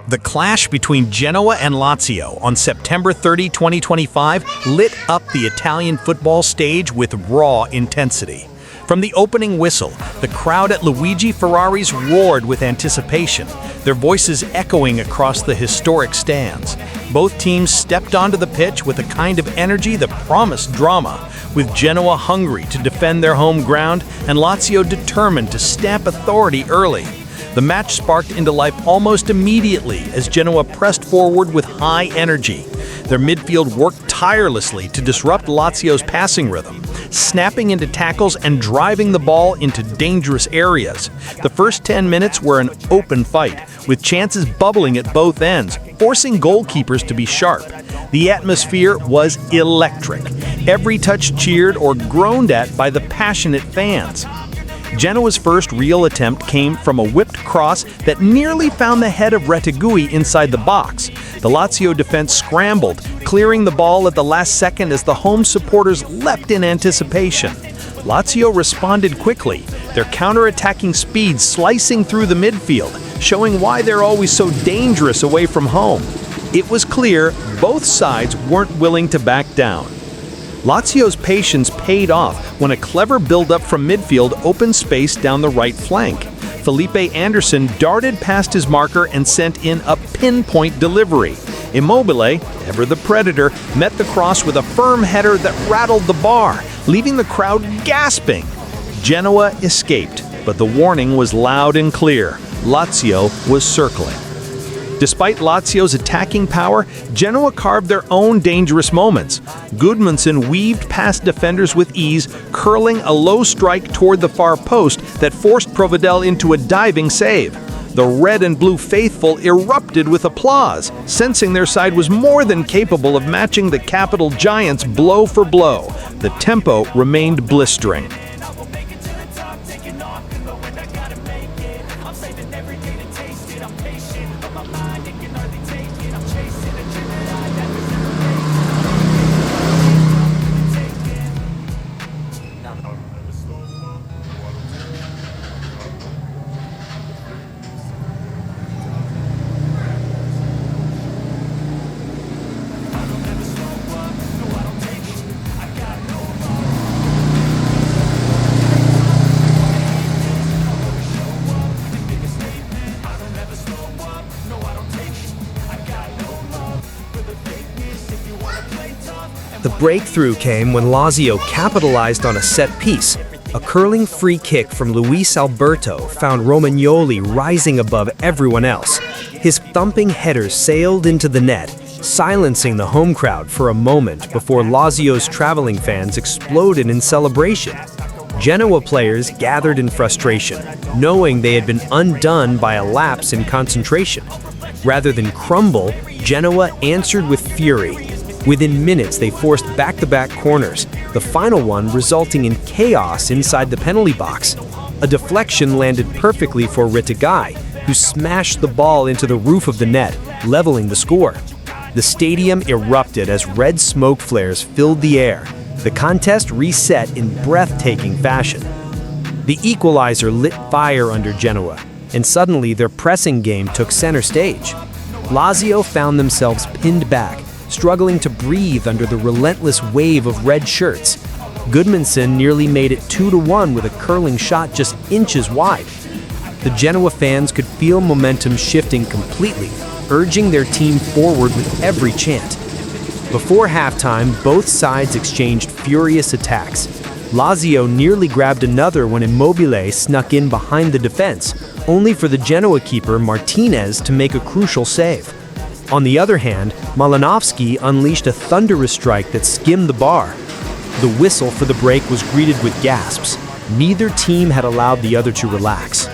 The clash between Genoa and Lazio on September 30, 2025 lit up the Italian football stage with raw intensity. From the opening whistle, the crowd at Luigi Ferraris roared with anticipation, their voices echoing across the historic stands. Both teams stepped onto the pitch with a kind of energy that promised drama, with Genoa hungry to defend their home ground and Lazio determined to stamp authority early. The match sparked into life almost immediately as Genoa pressed forward with high energy. Their midfield worked tirelessly to disrupt Lazio's passing rhythm, snapping into tackles and driving the ball into dangerous areas. The first 10 minutes were an open fight, with chances bubbling at both ends, forcing goalkeepers to be sharp. The atmosphere was electric, every touch cheered or groaned at by the passionate fans. Genoa's first real attempt came from a whipped cross that nearly found the head of Retegui inside the box. The Lazio defense scrambled, clearing the ball at the last second as the home supporters leapt in anticipation. Lazio responded quickly, their counter-attacking speed slicing through the midfield, showing why they're always so dangerous away from home. It was clear both sides weren't willing to back down. Lazio's patience paid off when a clever build-up from midfield opened space down the right flank. Felipe Anderson darted past his marker and sent in a pinpoint delivery. Immobile, ever the predator, met the cross with a firm header that rattled the bar, leaving the crowd gasping. Genoa escaped, but the warning was loud and clear. Lazio was circling. Despite Lazio's attacking power, Genoa carved their own dangerous moments. Gudmundsson weaved past defenders with ease, curling a low strike toward the far post that forced Provedel into a diving save. The red and blue faithful erupted with applause, sensing their side was more than capable of matching the capital giants blow for blow. The tempo remained blistering. The breakthrough came when Lazio capitalized on a set piece. A curling free kick from Luis Alberto found Romagnoli rising above everyone else. His thumping header sailed into the net, silencing the home crowd for a moment before Lazio's traveling fans exploded in celebration. Genoa players gathered in frustration, knowing they had been undone by a lapse in concentration. Rather than crumble, Genoa answered with fury. Within minutes, they forced back-to-back corners, the final one resulting in chaos inside the penalty box. A deflection landed perfectly for Retegui, who smashed the ball into the roof of the net, leveling the score. The stadium erupted as red smoke flares filled the air. The contest reset in breathtaking fashion. The equalizer lit fire under Genoa, and suddenly their pressing game took center stage. Lazio found themselves pinned back, struggling to breathe under the relentless wave of red shirts. Gudmundsson nearly made it 2-1 with a curling shot just inches wide. The Genoa fans could feel momentum shifting completely, urging their team forward with every chant. Before halftime, both sides exchanged furious attacks. Lazio nearly grabbed another when Immobile snuck in behind the defense, only for the Genoa keeper Martinez to make a crucial save. On the other hand, Malinovskyi unleashed a thunderous strike that skimmed the bar. The whistle for the break was greeted with gasps. Neither team had allowed the other to relax.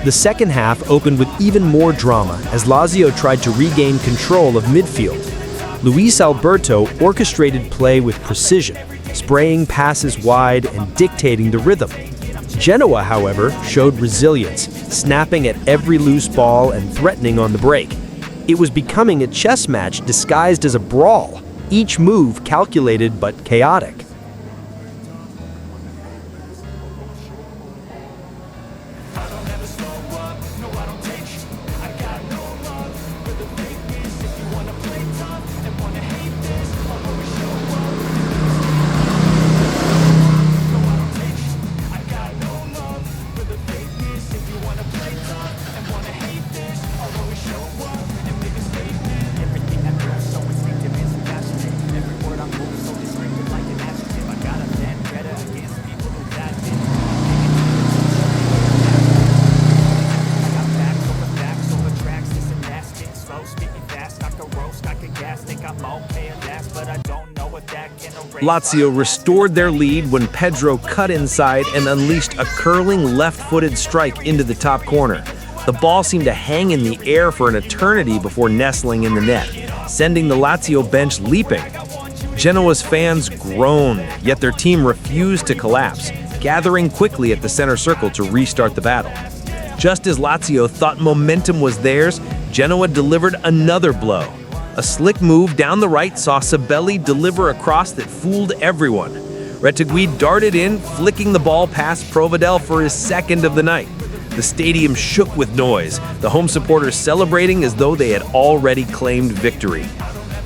The second half opened with even more drama as Lazio tried to regain control of midfield. Luis Alberto orchestrated play with precision, spraying passes wide and dictating the rhythm. Genoa, however, showed resilience, snapping at every loose ball and threatening on the break. It was becoming a chess match disguised as a brawl, each move calculated but chaotic. Lazio restored their lead when Pedro cut inside and unleashed a curling left-footed strike into the top corner. The ball seemed to hang in the air for an eternity before nestling in the net, sending the Lazio bench leaping. Genoa's fans groaned, yet their team refused to collapse, gathering quickly at the center circle to restart the battle. Just as Lazio thought momentum was theirs, Genoa delivered another blow. A slick move down the right saw Sabelli deliver a cross that fooled everyone. Retegui darted in, flicking the ball past Provedel for his second of the night. The stadium shook with noise, the home supporters celebrating as though they had already claimed victory.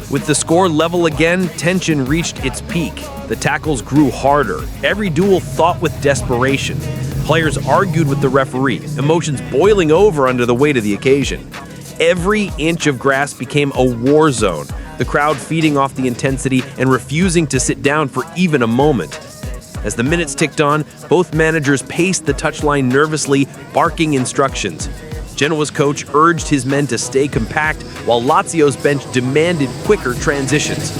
With the score level again, tension reached its peak. The tackles grew harder, every duel fought with desperation. Players argued with the referee, emotions boiling over under the weight of the occasion. Every inch of grass became a war zone, the crowd feeding off the intensity and refusing to sit down for even a moment. As the minutes ticked on, both managers paced the touchline nervously, barking instructions. Genoa's coach urged his men to stay compact, while Lazio's bench demanded quicker transitions.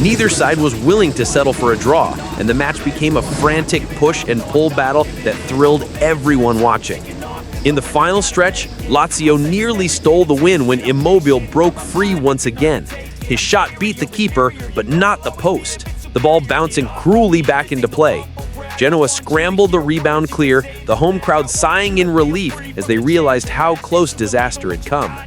Neither side was willing to settle for a draw, and the match became a frantic push and pull battle that thrilled everyone watching. In the final stretch, Lazio nearly stole the win when Immobile broke free once again. His shot beat the keeper, but not the post, the ball bouncing cruelly back into play. Genoa scrambled the rebound clear, the home crowd sighing in relief as they realized how close disaster had come.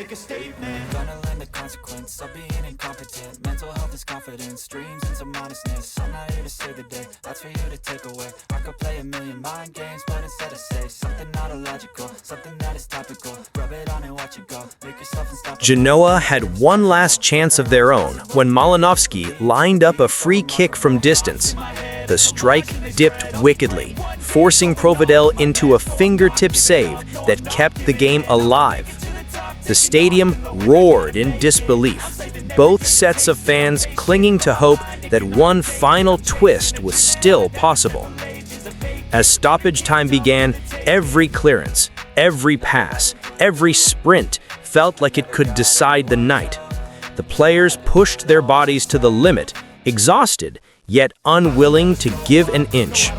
A statement. Gonna learn the consequence of being incompetent. Mental health is confidence, dreams and some honestness. I'm not here to save the day, that's for you to take away. I could play a million mind games, but instead I say something not illogical, something that is topical. Rub it on and watch it go. Make yourself unstoppable. Genoa had one last chance of their own when Malinovsky lined up a free kick from distance. The strike dipped wickedly, forcing Provedel into a fingertip save that kept the game alive. The stadium roared in disbelief, both sets of fans clinging to hope that one final twist was still possible. As stoppage time began, every clearance, every pass, every sprint felt like it could decide the night. The players pushed their bodies to the limit, exhausted, yet unwilling to give an inch.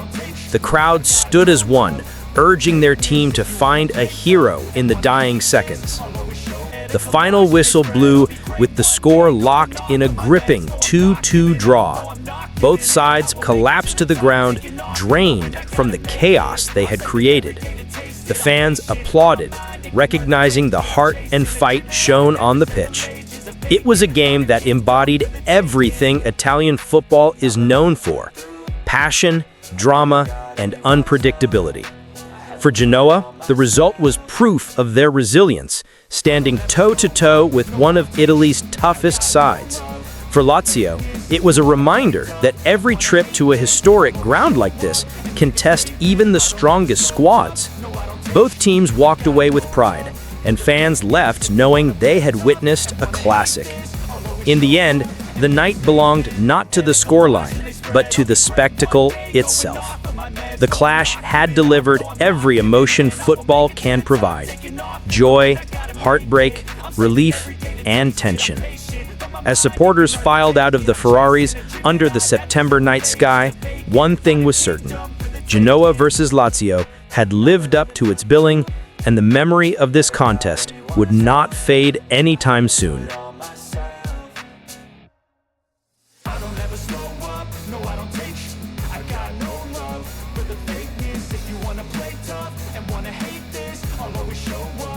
The crowd stood as one, urging their team to find a hero in the dying seconds. The final whistle blew with the score locked in a gripping 2-2 draw. Both sides collapsed to the ground, drained from the chaos they had created. The fans applauded, recognizing the heart and fight shown on the pitch. It was a game that embodied everything Italian football is known for: passion, drama, and unpredictability. For Genoa, the result was proof of their resilience, standing toe-to-toe with one of Italy's toughest sides. For Lazio, it was a reminder that every trip to a historic ground like this can test even the strongest squads. Both teams walked away with pride, and fans left knowing they had witnessed a classic. In the end, the night belonged not to the scoreline, but to the spectacle itself. The clash had delivered every emotion football can provide: joy, heartbreak, relief, and tension. As supporters filed out of the Ferraris under the September night sky, one thing was certain: Genoa versus Lazio had lived up to its billing, and the memory of this contest would not fade anytime soon. If you wanna play tough and wanna hate this, I'll always show up.